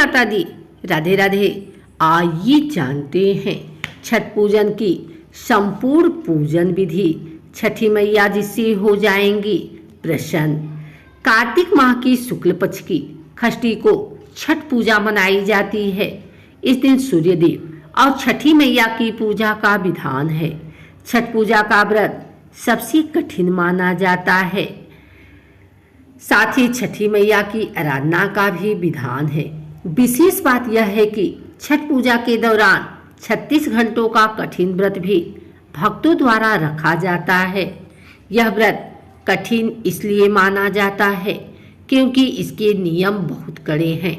माता दी, राधे राधे। आइए जानते हैं छठ पूजन की संपूर्ण पूजन विधि। छठी मैया जिससे हो जाएंगी प्रसन्न। कार्तिक माह की शुक्ल पक्ष की षष्ठी को छठ पूजा मनाई जाती है। इस दिन सूर्यदेव और छठी मैया की पूजा का विधान है। छठ पूजा का व्रत सबसे कठिन माना जाता है। साथ ही छठी मैया की आराधना का भी विधान है। विशेष बात यह है कि छठ पूजा के दौरान 36 घंटों का कठिन व्रत भी भक्तों द्वारा रखा जाता है। यह व्रत कठिन इसलिए माना जाता है क्योंकि इसके नियम बहुत कड़े हैं।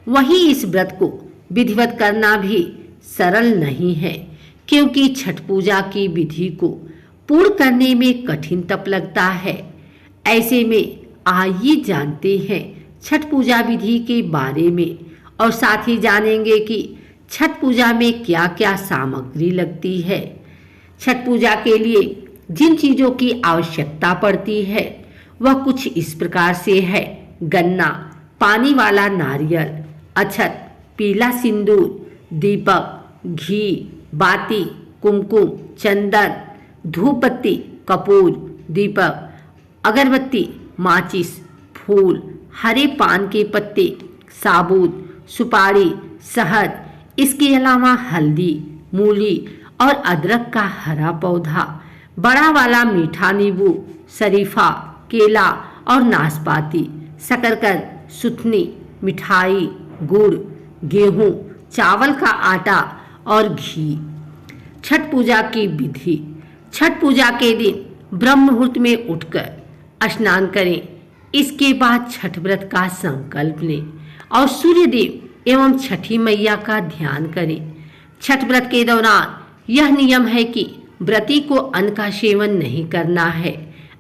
वहीं इस व्रत को विधिवत करना भी सरल नहीं है क्योंकि छठ पूजा की विधि को पूर्ण करने में कठिन तप लगता है। ऐसे में आइए जानते हैं छठ पूजा विधि के बारे में और साथ ही जानेंगे कि छठ पूजा में क्या क्या सामग्री लगती है। छठ पूजा के लिए जिन चीज़ों की आवश्यकता पड़ती है वह कुछ इस प्रकार से है। गन्ना, पानी वाला नारियल, अक्षत, पीला सिंदूर, दीपक, घी, बाती, कुमकुम, चंदन, धूपबत्ती, कपूर, दीपक, अगरबत्ती, माचिस, फूल, हरे पान के पत्ते, साबुत, सुपारी, शहद, इसके अलावा हल्दी, मूली और अदरक का हरा पौधा, बड़ा वाला मीठा नींबू, शरीफा, केला और नाशपाती, शकरकंद, सुथनी, मिठाई, गुड़, गेहूं, चावल का आटा और घी। छठ पूजा की विधि। छठ पूजा के दिन ब्रह्म मुहूर्त में उठकर स्नान करें। इसके बाद छठ व्रत का संकल्प लें और सूर्यदेव एवं छठी मैया का ध्यान करें। छठ व्रत के दौरान यह नियम है कि व्रती को अन्न का सेवन नहीं करना है।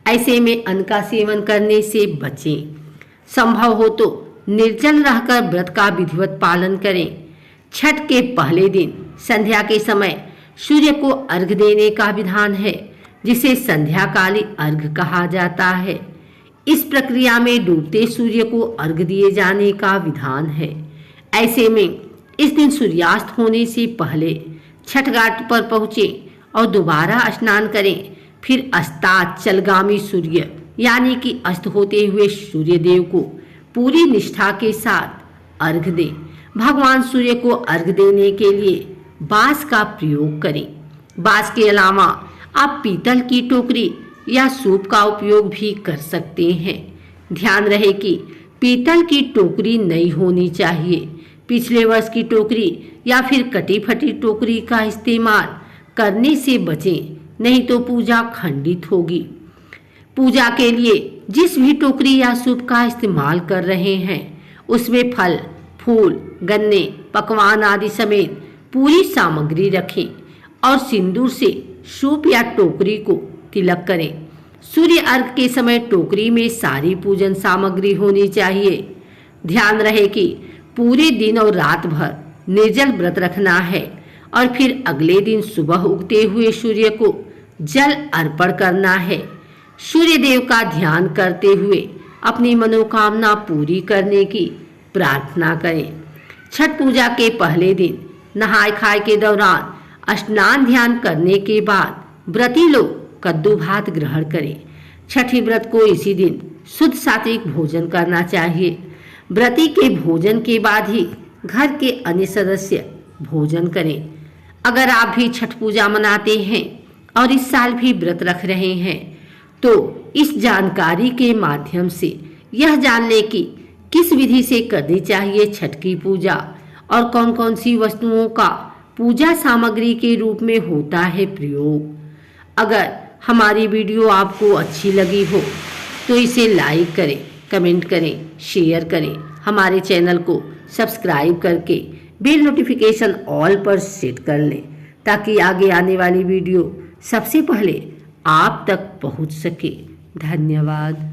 ऐसे में अन्न का सेवन करने से बचें। संभव हो तो निर्जल रहकर व्रत का विधिवत पालन करें। छठ के पहले दिन संध्या के समय सूर्य को अर्घ देने का विधान है जिसे संध्याकालीन अर्घ कहा जाता है। इस प्रक्रिया में डूबते सूर्य को अर्घ दिए जाने का विधान है। ऐसे में इस दिन सूर्यास्त होने से पहले छठ घाट पर पहुँचे और दोबारा स्नान करें। फिर अस्ताचलगामी सूर्य यानी कि अस्त होते हुए सूर्यदेव को पूरी निष्ठा के साथ अर्घ दें। भगवान सूर्य को अर्घ देने के लिए बांस का प्रयोग करें। बांस के अलावा आप पीतल की टोकरी या सूप का उपयोग भी कर सकते हैं। ध्यान रहे कि पीतल की टोकरी नई होनी चाहिए। पिछले वर्ष की टोकरी या फिर कटी फटी टोकरी का इस्तेमाल करने से बचें, नहीं तो पूजा खंडित होगी। पूजा के लिए जिस भी टोकरी या सूप का इस्तेमाल कर रहे हैं उसमें फल, फूल, गन्ने, पकवान आदि समेत पूरी सामग्री रखें और सिंदूर से सूप या टोकरी को तिलक करें। सूर्य अर्घ के समय टोकरी में सारी पूजन सामग्री होनी चाहिए। ध्यान रहे कि पूरे दिन और रात भर निर्जल व्रत रखना है और फिर अगले दिन सुबह उगते हुए सूर्य को जल अर्पण करना है। सूर्य देव का ध्यान करते हुए अपनी मनोकामना पूरी करने की प्रार्थना करें। छठ पूजा के पहले दिन नहाय खाए के दौरान स्नान ध्यान करने के बाद व्रती लोग कद्दू भात ग्रहण करें। छठी व्रत को इसी दिन शुद्ध सात्विक भोजन करना चाहिए। व्रती के भोजन के बाद ही घर के अन्य सदस्य भोजन करें। अगर आप भी छठ पूजा मनाते हैं और इस साल भी व्रत रख रहे हैं तो इस जानकारी के माध्यम से यह जान लें कि किस विधि से करनी चाहिए छठ की पूजा और कौन कौन सी वस्तुओं का पूजा सामग्री के रूप में होता है प्रयोग। अगर हमारी वीडियो आपको अच्छी लगी हो तो इसे लाइक करें, कमेंट करें, शेयर करें। हमारे चैनल को सब्सक्राइब करके बेल नोटिफिकेशन ऑल पर सेट कर लें ताकि आगे आने वाली वीडियो सबसे पहले आप तक पहुंच सके। धन्यवाद।